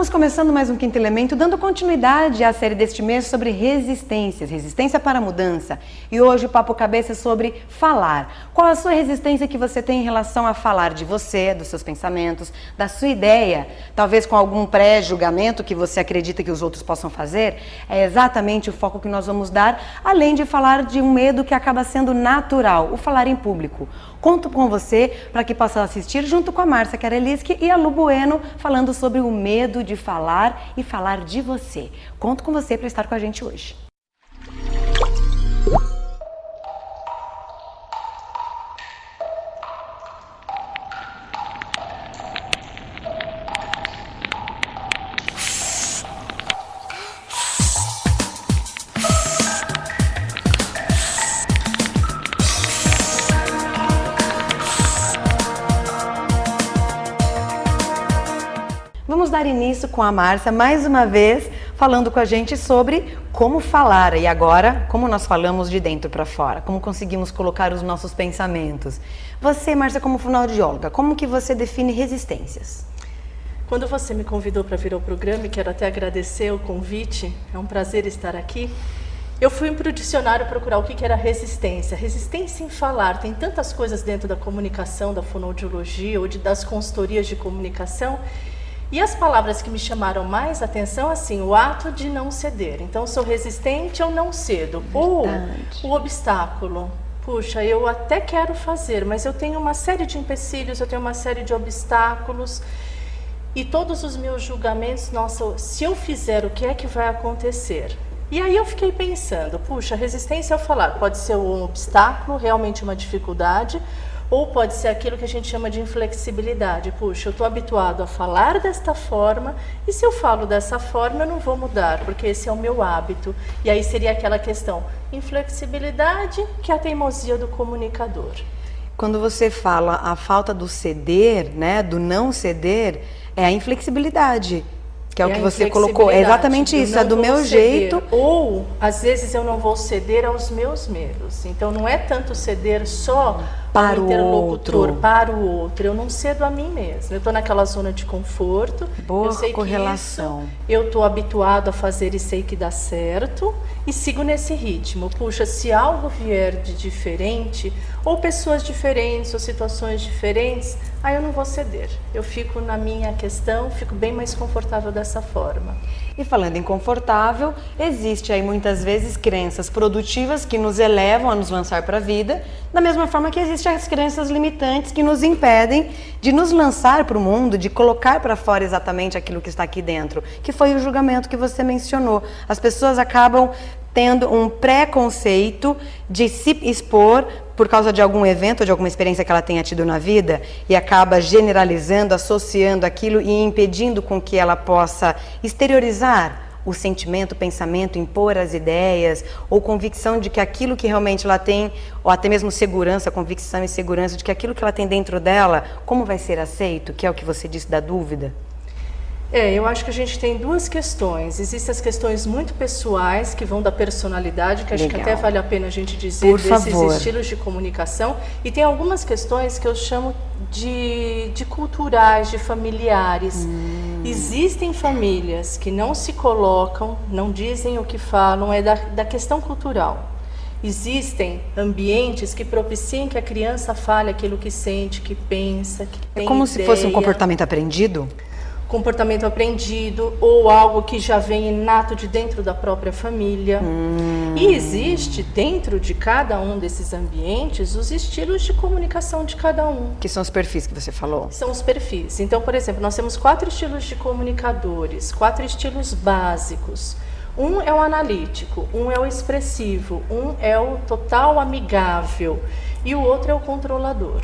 Estamos começando mais um Quinto Elemento, dando continuidade à série deste mês sobre resistências, resistência para a mudança. E hoje o Papo Cabeça é sobre falar. Qual a sua resistência que você tem em relação a falar de você, dos seus pensamentos, da sua ideia, talvez com algum pré-julgamento que você acredita que os outros possam fazer? É exatamente o foco que nós vamos dar, além de falar de um medo que acaba sendo natural, o falar em público. Conto com você para que possa assistir junto com a Márcia Kareliski e a Lu Bueno, falando sobre o medo de falar e falar de você. Conto com você para estar com a gente hoje. Vamos dar início com a Márcia, mais uma vez, falando com a gente sobre como falar. E agora, como nós falamos de dentro para fora, como conseguimos colocar os nossos pensamentos. Você, Márcia, como fonoaudióloga, como que você define resistências? Quando você me convidou para vir ao programa, e quero até agradecer o convite, é um prazer estar aqui. Eu fui para o dicionário procurar o que era resistência. Resistência em falar. Tem tantas coisas dentro da comunicação, da fonoaudiologia ou das consultorias de comunicação. E as palavras que me chamaram mais atenção, assim, o ato de não ceder. Então, sou resistente ou não cedo. Ou o obstáculo. Puxa, eu até quero fazer, mas eu tenho uma série de empecilhos, eu tenho uma série de obstáculos. E todos os meus julgamentos, nossa, se eu fizer, o que é que vai acontecer? E aí eu fiquei pensando, puxa, resistência ao falar pode ser um obstáculo, realmente uma dificuldade, ou pode ser aquilo que a gente chama de inflexibilidade. Puxa, eu estou habituado a falar desta forma, e se eu falo dessa forma, eu não vou mudar, porque esse é o meu hábito. E aí seria aquela questão, inflexibilidade, que é a teimosia do comunicador. Quando você fala a falta do ceder, né, do não ceder, é a inflexibilidade. Que é o que você colocou, é exatamente isso, é do meu jeito. Ou, às vezes, eu não vou ceder aos meus medos. Então, não é tanto ceder só para o interlocutor, para o outro. Eu não cedo a mim mesma. Eu estou naquela zona de conforto. Boa eu sei correlação. Que isso, eu estou habituado a fazer e sei que dá certo. E sigo nesse ritmo. Puxa, se algo vier de diferente, ou pessoas diferentes, ou situações diferentes, aí eu não vou ceder. Eu fico na minha questão, fico bem mais confortável dessa forma. E falando em confortável, existe aí muitas vezes crenças produtivas que nos elevam a nos lançar para a vida, da mesma forma que existem as crenças limitantes que nos impedem de nos lançar para o mundo, de colocar para fora exatamente aquilo que está aqui dentro, que foi o julgamento que você mencionou. As pessoas acabam tendo um preconceito de se expor por causa de algum evento ou de alguma experiência que ela tenha tido na vida e acaba generalizando, associando aquilo e impedindo com que ela possa exteriorizar o sentimento, o pensamento, impor as ideias ou convicção de que aquilo que realmente ela tem, ou até mesmo segurança, convicção e segurança de que aquilo que ela tem dentro dela, como vai ser aceito, que é o que você disse da dúvida. Eu acho que a gente tem duas questões. Existem as questões muito pessoais, que vão da personalidade, que acho que até vale a pena a gente dizer desses estilos de comunicação. E tem algumas questões que eu chamo de culturais, de familiares. Existem famílias que não se colocam, não dizem o que falam, é da questão cultural. Existem ambientes que propiciam que a criança fale aquilo que sente, que pensa, que tem ideia. É como se fosse um comportamento aprendido? Comportamento aprendido ou algo que já vem inato de dentro da própria família. E existe dentro de cada um desses ambientes os estilos de comunicação de cada um. Que são os perfis que você falou? São os perfis. Então, por exemplo, nós temos 4 estilos de comunicadores, 4 estilos básicos. Um é o analítico, um é o expressivo, um é o total amigável e o outro é o controlador.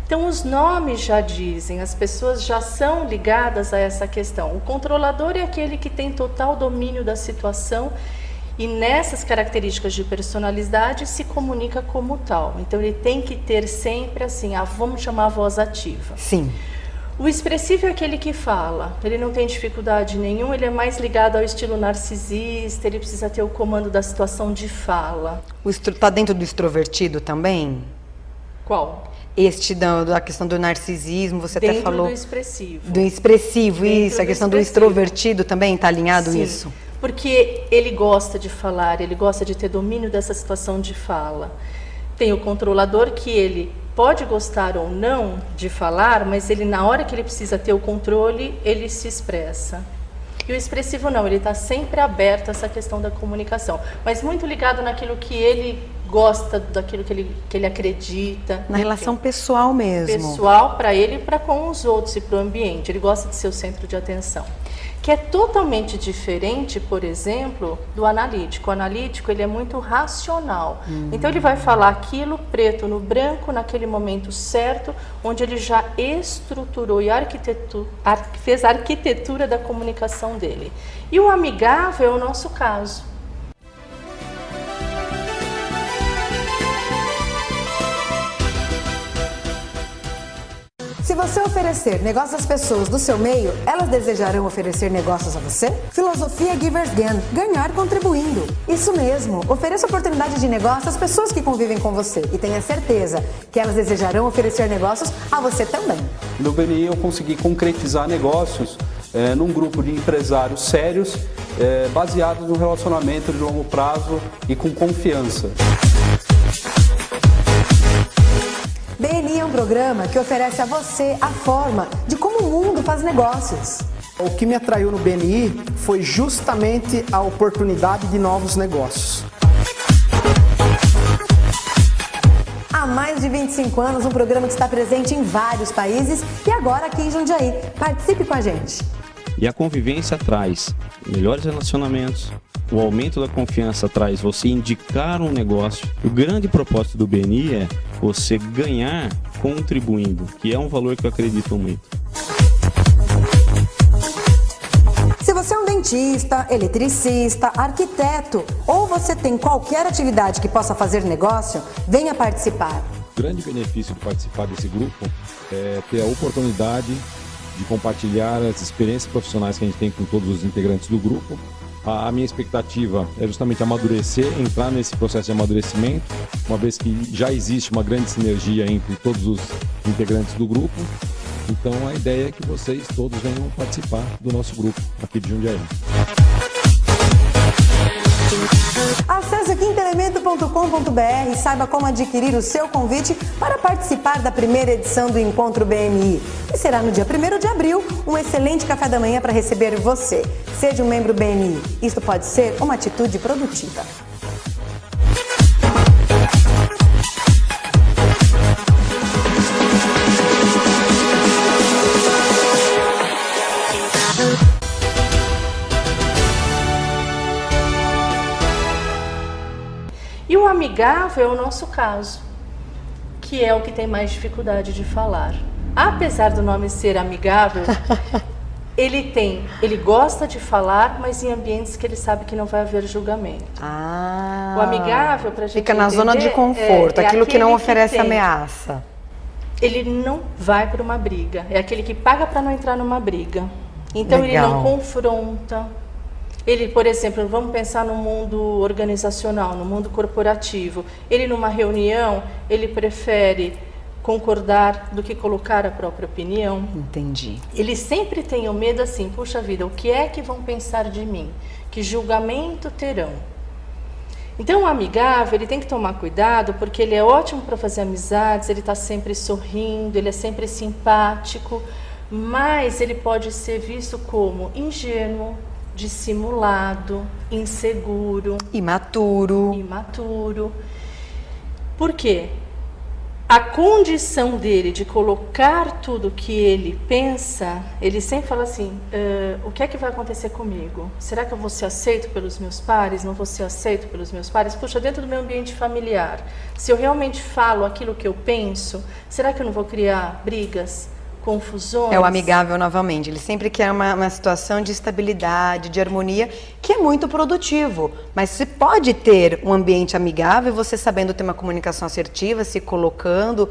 Então, os nomes já dizem, as pessoas já são ligadas a essa questão. O controlador é aquele que tem total domínio da situação e nessas características de personalidade se comunica como tal. Então, ele tem que ter sempre, assim, vamos chamar a voz ativa. Sim. O expressivo é aquele que fala, ele não tem dificuldade nenhuma, ele é mais ligado ao estilo narcisista, ele precisa ter o comando da situação de fala. Está dentro do extrovertido também? Qual? da questão do narcisismo, você até falou... Dentro do expressivo. Do expressivo, Dentro isso. A questão do expressivo. extrovertido também está alinhado Sim, isso? porque ele gosta de falar, ele gosta de ter domínio dessa situação de fala. Tem o controlador que ele pode gostar ou não de falar, mas ele, na hora que ele precisa ter o controle, ele se expressa. E o expressivo não, ele está sempre aberto a essa questão da comunicação, mas muito ligado naquilo que ele gosta, daquilo que ele acredita. Na relação pessoal mesmo. Pessoal para ele e para com os outros e para o ambiente. Ele gosta de ser o centro de atenção. Que é totalmente diferente, por exemplo, do analítico. O analítico, ele é muito racional. Então, ele vai falar aquilo preto no branco, naquele momento certo, onde ele já estruturou e fez a arquitetura da comunicação dele. E o amigável é o nosso caso. Se você oferecer negócios às pessoas do seu meio, elas desejarão oferecer negócios a você? Filosofia Givers Gain, ganhar contribuindo. Isso mesmo, ofereça oportunidade de negócio às pessoas que convivem com você e tenha certeza que elas desejarão oferecer negócios a você também. No BNI eu consegui concretizar negócios num grupo de empresários sérios, baseados no relacionamento de longo prazo e com confiança. BNI é um programa que oferece a você a forma de como o mundo faz negócios. O que me atraiu no BNI foi justamente a oportunidade de novos negócios. Há mais de 25 anos, um programa que está presente em vários países e agora aqui em Jundiaí. Participe com a gente! E a convivência traz melhores relacionamentos, o aumento da confiança traz você indicar um negócio. O grande propósito do BNI é você ganhar contribuindo, que é um valor que eu acredito muito. Se você é um dentista, eletricista, arquiteto ou você tem qualquer atividade que possa fazer negócio, venha participar. O grande benefício de participar desse grupo é ter a oportunidade de compartilhar as experiências profissionais que a gente tem com todos os integrantes do grupo. A minha expectativa é justamente amadurecer, entrar nesse processo de amadurecimento, uma vez que já existe uma grande sinergia entre todos os integrantes do grupo. Então a ideia é que vocês todos venham participar do nosso grupo aqui de Jundiaí. Acesse quintelemento.com.br e saiba como adquirir o seu convite para participar da primeira edição do Encontro BNI, que será no dia 1º de abril, um excelente café da manhã para receber você. Seja um membro BNI, isso pode ser uma atitude produtiva. E o amigável é o nosso caso, que é o que tem mais dificuldade de falar. Apesar do nome ser amigável, ele gosta de falar, mas em ambientes que ele sabe que não vai haver julgamento. O amigável, pra gente fica na zona de conforto, aquilo que não oferece ameaça. Ele não vai para uma briga, é aquele que paga para não entrar numa briga. Então ele não confronta. Ele, por exemplo, vamos pensar no mundo organizacional, no mundo corporativo. Ele, numa reunião, ele prefere concordar do que colocar a própria opinião. Entendi. Ele sempre tem o medo assim, puxa vida, o que é que vão pensar de mim? Que julgamento terão? Então, o amigável, ele tem que tomar cuidado, porque ele é ótimo para fazer amizades, ele está sempre sorrindo, ele é sempre simpático, mas ele pode ser visto como ingênuo, dissimulado, inseguro, imaturo. Por quê? A condição dele de colocar tudo que ele pensa, ele sempre fala assim, o que é que vai acontecer comigo? Será que eu vou ser aceito pelos meus pares? Não vou ser aceito pelos meus pares? Puxa, dentro do meu ambiente familiar, se eu realmente falo aquilo que eu penso, será que eu não vou criar brigas? Confusões. É o amigável novamente, ele sempre quer uma situação de estabilidade, de harmonia, que é muito produtivo, mas se pode ter um ambiente amigável, você sabendo ter uma comunicação assertiva, se colocando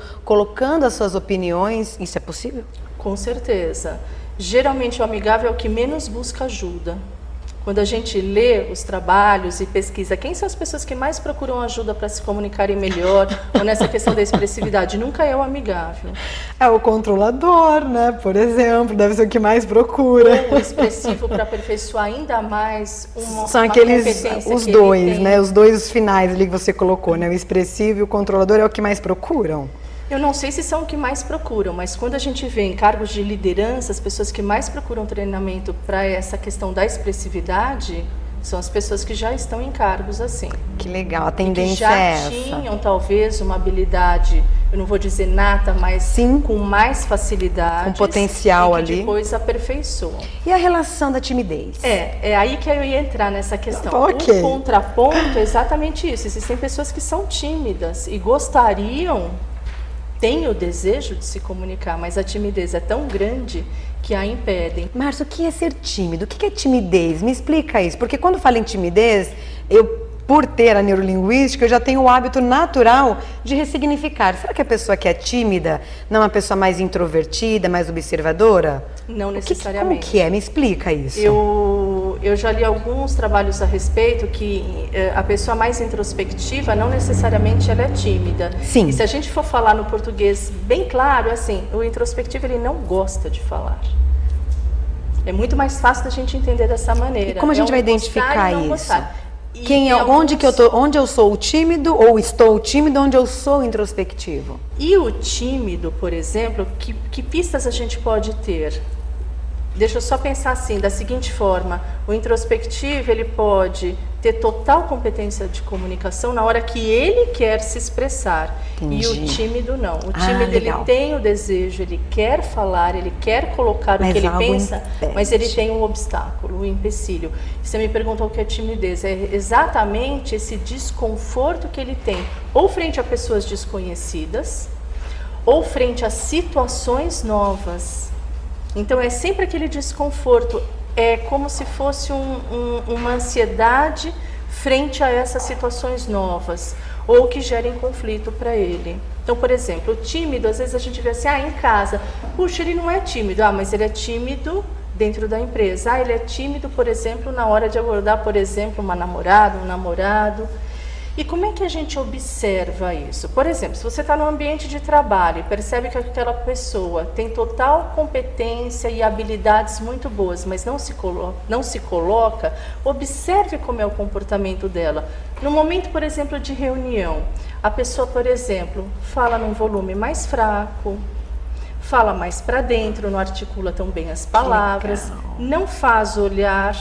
as suas opiniões, isso é possível? Com certeza. Geralmente o amigável é o que menos busca ajuda. Quando a gente lê os trabalhos e pesquisa, quem são as pessoas que mais procuram ajuda para se comunicarem melhor, ou nessa questão da expressividade? Nunca é o amigável. É o controlador, né? Por exemplo, deve ser o que mais procura. Ou o expressivo para aperfeiçoar ainda mais São uma aqueles, competência os que dois, ele tem. né? Os dois finais ali que você colocou, né? O expressivo e o controlador é o que mais procuram. Eu não sei se são o que mais procuram, mas quando a gente vê em cargos de liderança, as pessoas que mais procuram treinamento para essa questão da expressividade são as pessoas que já estão em cargos assim. Que legal, a E que tendência já é essa. tinham talvez uma habilidade, eu não vou dizer nata, mas Sim. com mais facilidade. Com potencial e que ali. depois aperfeiçoam. E a relação da timidez? É aí que eu ia entrar nessa questão. Ok. O contraponto é exatamente isso. Existem pessoas que são tímidas e gostariam, têm o desejo de se comunicar, mas a timidez é tão grande que a impedem. Márcio, o que é ser tímido? O que é timidez? Me explica isso, porque quando falo em timidez, por ter a neurolinguística, eu já tenho o hábito natural de ressignificar. Será que a pessoa que é tímida não é uma pessoa mais introvertida, mais observadora? Não necessariamente. Como que é? Me explica isso. Eu já li alguns trabalhos a respeito que a pessoa mais introspectiva não necessariamente ela é tímida. Sim. E se a gente for falar no português bem claro, assim, o introspectivo ele não gosta de falar. É muito mais fácil da gente entender dessa maneira. E como a gente vai identificar isso? Gostar. Quem é, onde eu sou o tímido ou estou tímido, onde eu sou introspectivo? E o tímido, por exemplo, que pistas a gente pode ter? Deixa eu só pensar assim, da seguinte forma, o introspectivo ele pode ter total competência de comunicação na hora que ele quer se expressar. Entendi. E o tímido não. O tímido ele legal. tem o desejo, ele quer falar, ele quer colocar Mas o que ele algo pensa, impede. mas ele tem um obstáculo, um empecilho. Você me perguntou o que é timidez, é exatamente esse desconforto que ele tem, ou frente a pessoas desconhecidas, ou frente a situações novas. Então é sempre aquele desconforto, é como se fosse uma ansiedade frente a essas situações novas, ou que gerem conflito para ele. Então, por exemplo, o tímido, às vezes a gente vê assim, em casa, puxa, ele não é tímido, mas ele é tímido dentro da empresa. Ele é tímido, por exemplo, na hora de abordar, por exemplo, uma namorada, um namorado. E como é que a gente observa isso? Por exemplo, se você está no ambiente de trabalho e percebe que aquela pessoa tem total competência e habilidades muito boas, mas não se coloca, observe como é o comportamento dela. No momento, por exemplo, de reunião, a pessoa, por exemplo, fala num volume mais fraco, fala mais para dentro, não articula tão bem as palavras, não faz olhar,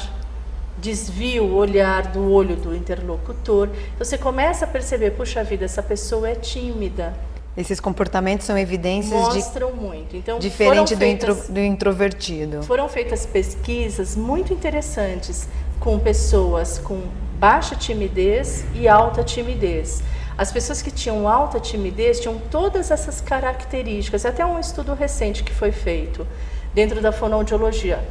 desvia o olhar do olho do interlocutor. Então você começa a perceber, puxa vida, essa pessoa é tímida. Esses comportamentos são evidências Mostram muito. Então, diferente do introvertido. Foram feitas pesquisas muito interessantes com pessoas com baixa timidez e alta timidez. As pessoas que tinham alta timidez tinham todas essas características, até um estudo recente que foi feito dentro da fonoaudiologia.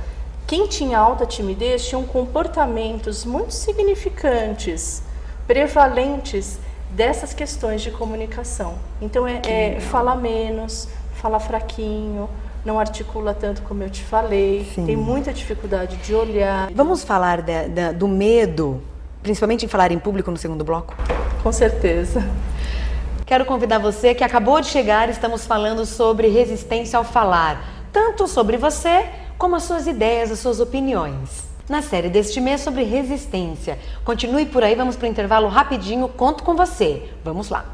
Quem tinha alta timidez tinham comportamentos muito significantes, prevalentes dessas questões de comunicação. Então fala menos, fala fraquinho, não articula tanto como eu te falei, Sim. tem muita dificuldade de olhar. Vamos falar do medo, principalmente em falar em público no segundo bloco? Com certeza. Quero convidar você que acabou de chegar, estamos falando sobre resistência ao falar, tanto sobre você como as suas ideias, as suas opiniões. Na série deste mês sobre resistência. Continue por aí, vamos para o intervalo rapidinho, conto com você. Vamos lá.